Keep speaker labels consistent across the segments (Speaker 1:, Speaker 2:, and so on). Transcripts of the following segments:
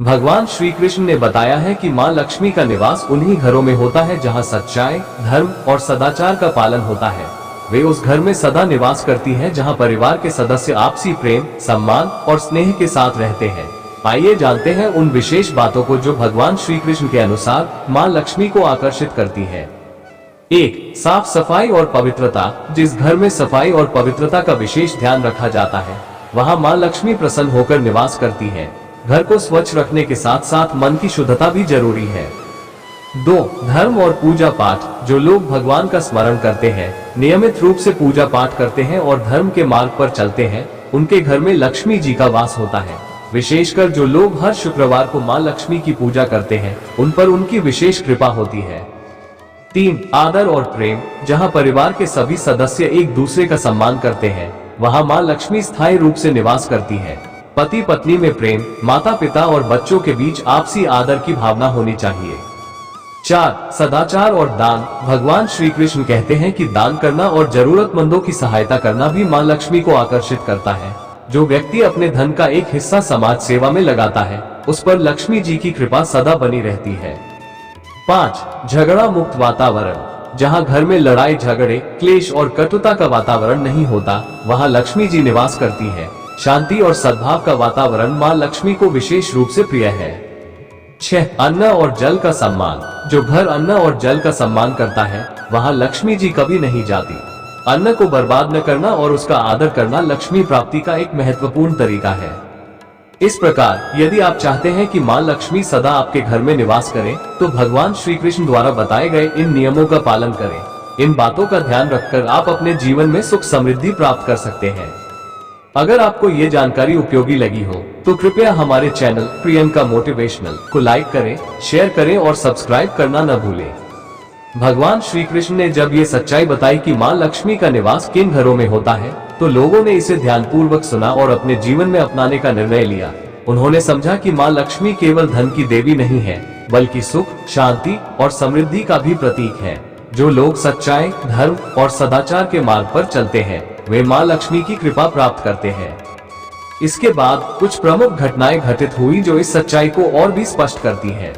Speaker 1: भगवान श्री कृष्ण ने बताया है कि माँ लक्ष्मी का निवास उन्हीं घरों में होता है जहाँ सच्चाई, धर्म और सदाचार का पालन होता है। वे उस घर में सदा निवास करती है जहाँ परिवार के सदस्य आपसी प्रेम, सम्मान और स्नेह के साथ रहते हैं। आइए जानते हैं उन विशेष बातों को जो भगवान श्री कृष्ण के अनुसार माँ लक्ष्मी को आकर्षित करती है। 1. साफ सफाई और पवित्रता। जिस घर में सफाई और पवित्रता का विशेष ध्यान रखा जाता है, वहाँ माँ लक्ष्मी प्रसन्न होकर निवास करती है। घर को स्वच्छ रखने के साथ साथ मन की शुद्धता भी जरूरी है। 2. धर्म और पूजा पाठ। जो लोग भगवान का स्मरण करते हैं, नियमित रूप से पूजा पाठ करते हैं और धर्म के मार्ग पर चलते हैं, उनके घर में लक्ष्मी जी का वास होता है। विशेषकर जो लोग हर शुक्रवार को माँ लक्ष्मी की पूजा करते हैं, उन पर उनकी विशेष कृपा होती है। 3. आदर और प्रेम। जहाँ परिवार के सभी सदस्य एक दूसरे का सम्मान करते हैं, वहाँ माँ लक्ष्मी स्थायी रूप से निवास करती है। पति पत्नी में प्रेम, माता पिता और बच्चों के बीच आपसी आदर की भावना होनी चाहिए। 4. सदाचार और दान। भगवान श्री कृष्ण कहते हैं कि दान करना और जरूरतमंदों की सहायता करना भी माँ लक्ष्मी को आकर्षित करता है। जो व्यक्ति अपने धन का एक हिस्सा समाज सेवा में लगाता है, उस पर लक्ष्मी जी की कृपा सदा बनी रहती है। 5. झगड़ा मुक्त वातावरण। जहाँ घर में लड़ाई झगड़े, क्लेश और कटुता का वातावरण नहीं होता, वहाँ लक्ष्मी जी निवास करती है। शांति और सद्भाव का वातावरण माँ लक्ष्मी को विशेष रूप से प्रिय है। 6. अन्न और जल का सम्मान। जो घर अन्न और जल का सम्मान करता है, वहाँ लक्ष्मी जी कभी नहीं जाती। अन्न को बर्बाद न करना और उसका आदर करना लक्ष्मी प्राप्ति का एक महत्वपूर्ण तरीका है। इस प्रकार यदि आप चाहते हैं कि माँ लक्ष्मी सदा आपके घर में निवास करें, तो भगवान श्री कृष्ण द्वारा बताए गए इन नियमों का पालन करें। इन बातों का ध्यान रखकर आप अपने जीवन में सुख समृद्धि प्राप्त कर सकते हैं। अगर आपको ये जानकारी उपयोगी लगी हो, तो कृपया हमारे चैनल प्रियंका मोटिवेशनल को लाइक करें, शेयर करें और सब्सक्राइब करना न भूलें। भगवान श्री कृष्ण ने जब ये सच्चाई बताई कि माँ लक्ष्मी का निवास किन घरों में होता है, तो लोगों ने इसे ध्यानपूर्वक सुना और अपने जीवन में अपनाने का निर्णय लिया। उन्होंने समझा कि माँ लक्ष्मी केवल धन की देवी नहीं है, बल्कि सुख, शांति और समृद्धि का भी प्रतीक है। जो लोग सच्चाई, धर्म और सदाचार के मार्ग पर चलते हैं, वे माँ लक्ष्मी की कृपा प्राप्त करते हैं। इसके बाद कुछ प्रमुख घटनाएं घटित हुई जो इस सच्चाई को और भी स्पष्ट करती हैं।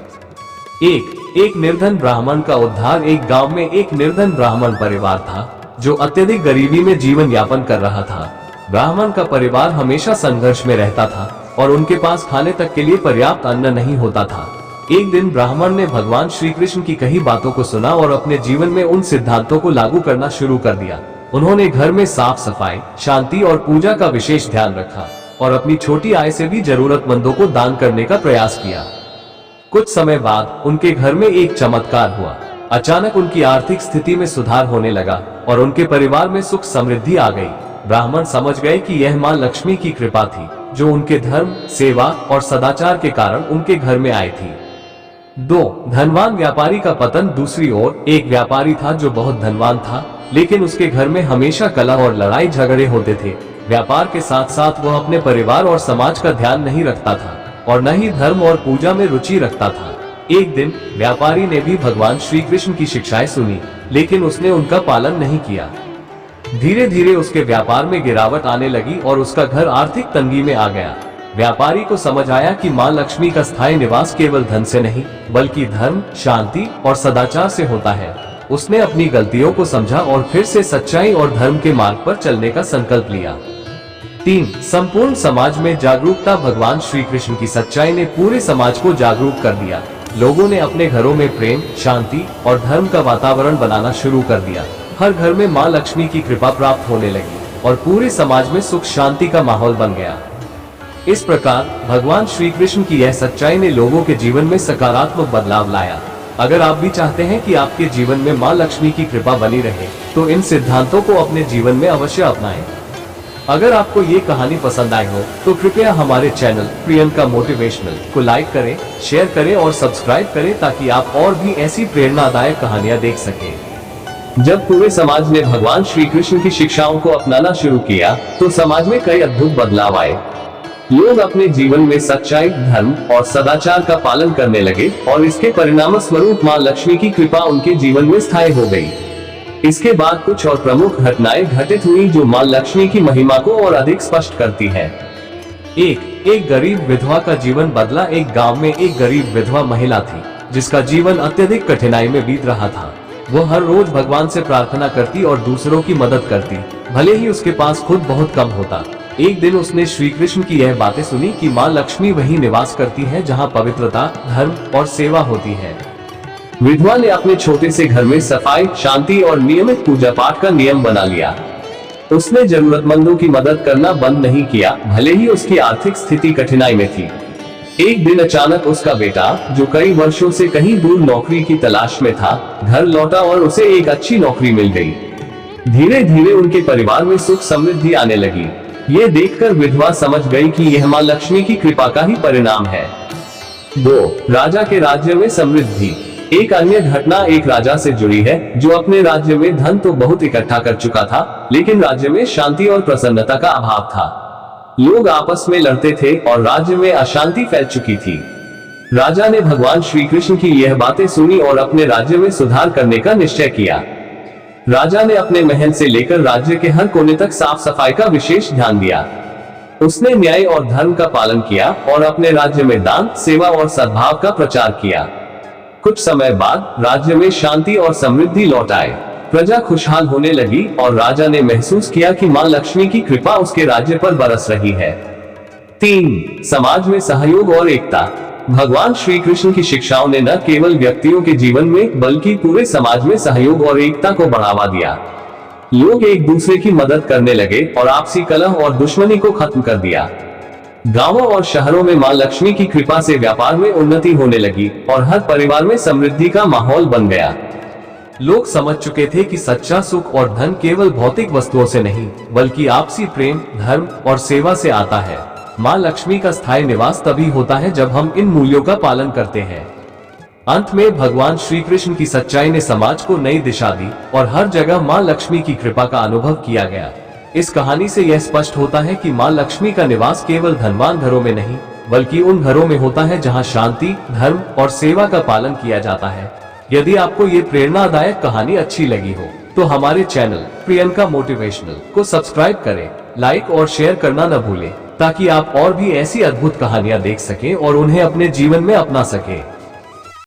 Speaker 1: 1. एक निर्धन ब्राह्मण का उद्धार। एक गांव में एक निर्धन ब्राह्मण परिवार था जो अत्यधिक गरीबी में जीवन यापन कर रहा था। ब्राह्मण का परिवार हमेशा संघर्ष में रहता था और उनके पास खाने तक के लिए पर्याप्त अन्न नहीं होता था। एक दिन ब्राह्मण ने भगवान श्री कृष्ण की कही बातों को सुना और अपने जीवन में उन सिद्धांतों को लागू करना शुरू कर दिया। उन्होंने घर में साफ सफाई, शांति और पूजा का विशेष ध्यान रखा और अपनी छोटी आय से भी जरूरतमंदों को दान करने का प्रयास किया। कुछ समय बाद उनके घर में एक चमत्कार हुआ। अचानक उनकी आर्थिक स्थिति में सुधार होने लगा और उनके परिवार में सुख समृद्धि आ गई। ब्राह्मण समझ गए कि यह माँ लक्ष्मी की कृपा थी, जो उनके धर्म, सेवा और सदाचार के कारण उनके घर में आई थी। 2. धनवान व्यापारी का पतन। दूसरी ओर एक व्यापारी था जो बहुत धनवान था, लेकिन उसके घर में हमेशा कलह और लड़ाई झगड़े होते थे। व्यापार के साथ साथ वह अपने परिवार और समाज का ध्यान नहीं रखता था और न ही धर्म और पूजा में रुचि रखता था। एक दिन व्यापारी ने भी भगवान श्री कृष्ण की शिक्षाएं सुनी, लेकिन उसने उनका पालन नहीं किया। धीरे धीरे उसके व्यापार में गिरावट आने लगी और उसका घर आर्थिक तंगी में आ गया। व्यापारी को समझ आया कि माँ लक्ष्मी का स्थायी निवास केवल धन से नहीं, बल्कि धर्म, शांति और सदाचार से होता है। उसने अपनी गलतियों को समझा और फिर से सच्चाई और धर्म के मार्ग पर चलने का संकल्प लिया। 3. संपूर्ण समाज में जागरूकता। भगवान श्री कृष्ण की सच्चाई ने पूरे समाज को जागरूक कर दिया। लोगों ने अपने घरों में प्रेम, शांति और धर्म का वातावरण बनाना शुरू कर दिया। हर घर में माँ लक्ष्मी की कृपा प्राप्त होने लगी और पूरे समाज में सुख शांति का माहौल बन गया। इस प्रकार भगवान श्री कृष्ण की यह सच्चाई ने लोगों के जीवन में सकारात्मक बदलाव लाया। अगर आप भी चाहते हैं कि आपके जीवन में माँ लक्ष्मी की कृपा बनी रहे, तो इन सिद्धांतों को अपने जीवन में अवश्य अपनाएं। अगर आपको ये कहानी पसंद आई हो, तो कृपया हमारे चैनल प्रियंका मोटिवेशनल को लाइक करें, शेयर करें और सब्सक्राइब करें ताकि आप और भी ऐसी प्रेरणादायक कहानियां देख सकें। जब पूरे समाज ने भगवान श्री कृष्ण की शिक्षाओं को अपनाना शुरू किया, तो समाज में कई अद्भुत बदलाव आए। लोग अपने जीवन में सच्चाई, धर्म और सदाचार का पालन करने लगे और इसके परिणाम स्वरूप माँ लक्ष्मी की कृपा उनके जीवन में स्थायी हो गई। इसके बाद कुछ और प्रमुख घटनाएं घटित हुई जो माँ लक्ष्मी की महिमा को और अधिक स्पष्ट करती है। 1. एक गरीब विधवा का जीवन बदला। एक गांव में एक गरीब विधवा महिला थी जिसका जीवन अत्यधिक कठिनाई में बीत रहा था। वो हर रोज भगवान से प्रार्थना करती और दूसरों की मदद करती, भले ही उसके पास खुद बहुत कम होता। एक दिन उसने श्री कृष्ण की यह बातें सुनी कि माँ लक्ष्मी वहीं निवास करती है जहाँ पवित्रता, धर्म और सेवा होती है। विधवा ने अपने छोटे से घर में सफाई, शांति और नियमित पूजा पाठ का नियम बना लिया। उसने जरूरतमंदों की मदद करना बंद नहीं किया, भले ही उसकी आर्थिक स्थिति कठिनाई में थी। एक दिन अचानक उसका बेटा, जो कई वर्षों से कहीं दूर नौकरी की तलाश में था, घर लौटा और उसे एक अच्छी नौकरी मिल गई। धीरे धीरे उनके परिवार में सुख समृद्धि आने लगी। ये देखकर विधवा समझ गई कि यह माँ लक्ष्मी की कृपा का ही परिणाम है। 2. राजा के राज्य में समृद्धि। एक अन्य घटना एक राजा से जुड़ी है जो अपने राज्य में धन तो बहुत इकट्ठा कर चुका था, लेकिन राज्य में शांति और प्रसन्नता का अभाव था। लोग आपस में लड़ते थे और राज्य में अशांति फैल चुकी थी। राजा ने भगवान श्री कृष्ण की यह बातें सुनी और अपने राज्य में सुधार करने का निश्चय किया। राजा ने अपने महल से लेकर राज्य के हर कोने तक साफ सफाई का विशेष ध्यान दिया। उसने न्याय और धर्म का पालन किया और अपने राज्य में दान, सेवा और सद्भाव का प्रचार किया। कुछ समय बाद राज्य में शांति और समृद्धि लौट आए। प्रजा खुशहाल होने लगी और राजा ने महसूस किया कि माँ लक्ष्मी की कृपा उसके राज्य पर बरस रही है। 3. समाज में सहयोग और एकता। भगवान श्री कृष्ण की शिक्षाओं ने न केवल व्यक्तियों के जीवन में बल्कि पूरे समाज में सहयोग और एकता को बढ़ावा दिया। लोग एक दूसरे की मदद करने लगे और आपसी कलह और दुश्मनी को खत्म कर दिया। गांवों और शहरों में मां लक्ष्मी की कृपा से व्यापार में उन्नति होने लगी और हर परिवार में समृद्धि का माहौल बन गया। लोग समझ चुके थे कि सच्चा सुख और धन केवल भौतिक वस्तुओं से नहीं, बल्कि आपसी प्रेम, धर्म और सेवा से आता है। मां लक्ष्मी का स्थायी निवास तभी होता है जब हम इन मूल्यों का पालन करते हैं। अंत में भगवान श्री कृष्ण की सच्चाई ने समाज को नई दिशा दी और हर जगह मां लक्ष्मी की कृपा का अनुभव किया गया। इस कहानी से यह स्पष्ट होता है कि मां लक्ष्मी का निवास केवल धनवान घरों में नहीं, बल्कि उन घरों में होता है जहां शांति, धर्म और सेवा का पालन किया जाता है। यदि आपको ये प्रेरणादायक कहानी अच्छी लगी हो तो हमारे चैनल प्रियंका मोटिवेशनल को सब्सक्राइब करें, लाइक और शेयर करना न भूलें, ताकि आप और भी ऐसी अद्भुत कहानियां देख सकें और उन्हें अपने जीवन में अपना सकें।